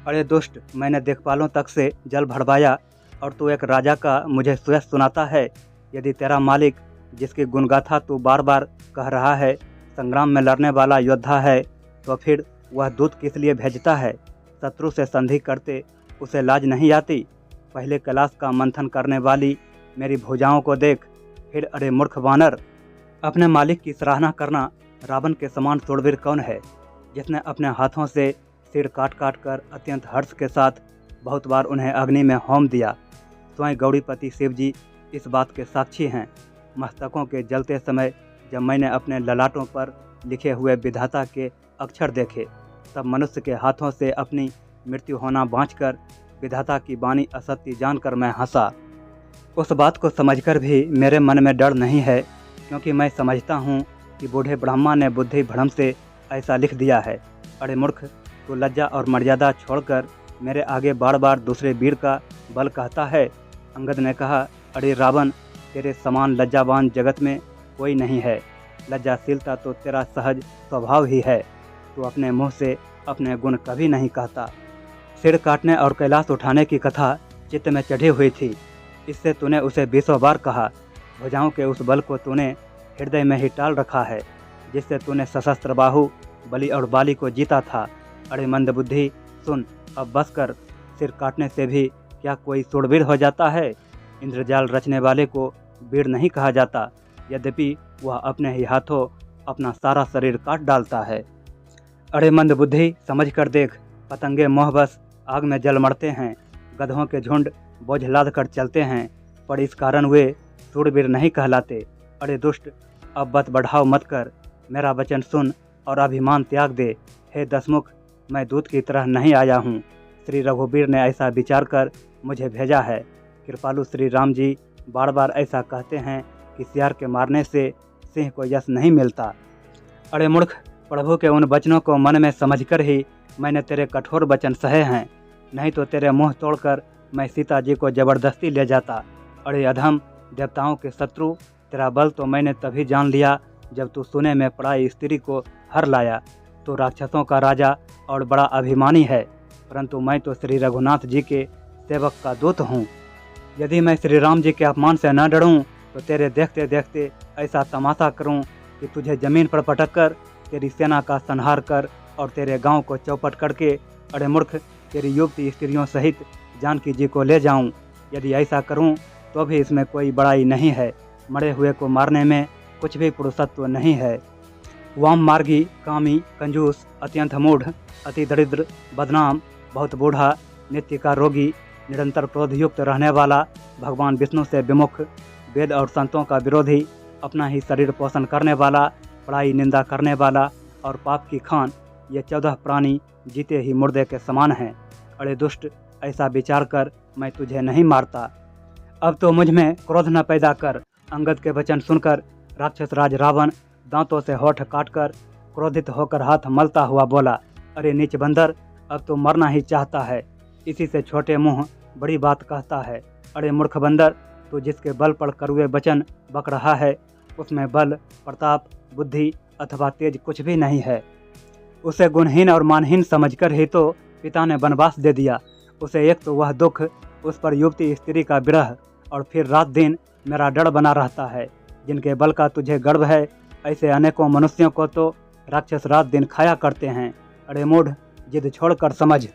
अरे दुष्ट, मैंने दिक्पालों तक से जल भरवाया और तू एक राजा का मुझे सुयश सुनाता है। यदि तेरा मालिक, जिसकी गुणगाथा तू बार बार कह रहा है, संग्राम में लड़ने वाला योद्धा है, तो फिर वह दूत किस लिए भेजता है? शत्रु से संधि करते उसे लाज नहीं आती? पहले कैलाश का मंथन करने वाली मेरी भुजाओं को देख। फिर अरे मूर्ख वानर, अपने मालिक की सराहना करना रावण के समान शूरवीर कौन है, जिसने अपने हाथों से सिर काट काट कर अत्यंत हर्ष के साथ बहुत बार उन्हें अग्नि में होम दिया। स्वयं गौरीपति शिव जी इस बात के साक्षी हैं। मस्तकों के जलते समय जब मैंने अपने ललाटों पर लिखे हुए विधाता के अक्षर देखे, तब मनुष्य के हाथों से अपनी मृत्यु होना बाँचकर विधाता की वाणी असत्य जानकर मैं हंसा। उस बात को समझकर भी मेरे मन में डर नहीं है, क्योंकि मैं समझता हूँ कि बूढ़े ब्रह्मा ने बुद्धि भ्रम से ऐसा लिख दिया है। अरे मूर्ख, तो लज्जा और मर्यादा छोड़कर मेरे आगे बार बार दूसरे वीर का बल कहता है। अंगद ने कहा, अरे रावण, तेरे समान लज्जावान जगत में कोई नहीं है। लज्जाशीलता तो तेरा सहज स्वभाव ही है। तू अपने मुँह से अपने गुण कभी नहीं कहता। सिर काटने और कैलाश उठाने की कथा चित्त में चढ़ी हुई थी, इससे तूने उसे 20 बार कहा। भुजाओं के उस बल को तूने हृदय में ही टाल रखा है, जिससे तूने सशस्त्र बाहु बलि और बाली को जीता था। अरे मंदबुद्धि, सुन, अब बस कर। सिर काटने से भी क्या कोई शूरवीर हो जाता है? इंद्रजाल रचने वाले को वीर नहीं कहा जाता, यद्यपि वह अपने ही हाथों अपना सारा शरीर काट डालता है। अरे मंदबुद्धि, समझ कर देख, पतंगे मोहबस आग में जल मरते हैं, गधों के झुंड बोझ लाद कर चलते हैं, पर इस कारण वे शूरवीर नहीं कहलाते। अरे दुष्ट, अब बत बढ़ाव मत कर, मेरा वचन सुन और अभिमान त्याग दे। हे दसमुख, मैं दूत की तरह नहीं आया हूँ। श्री रघुवीर ने ऐसा विचार कर मुझे भेजा है। कृपालु श्री राम जी बार बार ऐसा कहते हैं कि सियार के मारने से सिंह को यश नहीं मिलता। अरे मूर्ख, प्रभु के उन वचनों को मन में समझकर ही मैंने तेरे कठोर वचन सहे हैं, नहीं तो तेरे मुंह तोड़कर मैं सीता जी को जबरदस्ती ले जाता। अरे अधम, देवताओं के शत्रु, तेरा बल तो मैंने तभी जान लिया जब तू सुने में पड़ाई स्त्री को हर लाया। तो राक्षसों का राजा और बड़ा अभिमानी है, परंतु मैं तो श्री रघुनाथ जी के सेवक का दूत हूँ। यदि मैं श्री राम जी के अपमान से न डरूं, तो तेरे देखते देखते ऐसा तमाशा करूं कि तुझे जमीन पर पटक कर तेरी सेना का संहार कर और तेरे गांव को चौपट करके, अरे मूर्ख, तेरी युवती स्त्रियों सहित जानकी जी को ले जाऊं। यदि ऐसा करूं तो भी इसमें कोई बड़ाई नहीं है। मरे हुए को मारने में कुछ भी पुरुषत्व नहीं है। वाम मार्गी, कामी, कंजूस, अत्यंत मूढ़, अति दरिद्र, बदनाम, बहुत बूढ़ा, नित्य का रोगी, निरंतर क्रोधयुक्त रहने वाला, भगवान विष्णु से विमुख, वेद और संतों का विरोधी, अपना ही शरीर पोषण करने वाला, पढ़ाई निंदा करने वाला और पाप की खान, ये 14 प्राणी जीते ही मुर्दे के समान हैं। अरे दुष्ट, ऐसा विचार कर मैं तुझे नहीं मारता। अब तो मुझ में क्रोध न पैदा कर। अंगद के वचन सुनकर राक्षस राज रावण दांतों से होठ काटकर क्रोधित होकर हाथ मलता हुआ बोला, अरे नीच बंदर, अब तो मरना ही चाहता है, इसी से छोटे मुंह बड़ी बात कहता है। अरे मूर्ख बंदर, तू जिसके बल पर कड़वे वचन बक रहा है, उसमें बल, प्रताप, बुद्धि अथवा तेज कुछ भी नहीं है। उसे गुणहीन और मानहीन समझकर ही तो पिता ने वनवास दे दिया। उसे एक तो वह दुख, उस पर युवती स्त्री का विरह, और फिर रात दिन मेरा डर बना रहता है। जिनके बल का तुझे गर्व है, ऐसे अनेकों मनुष्यों को तो राक्षस रात दिन खाया करते हैं। अरे मूढ़, जिद छोड़कर समझ।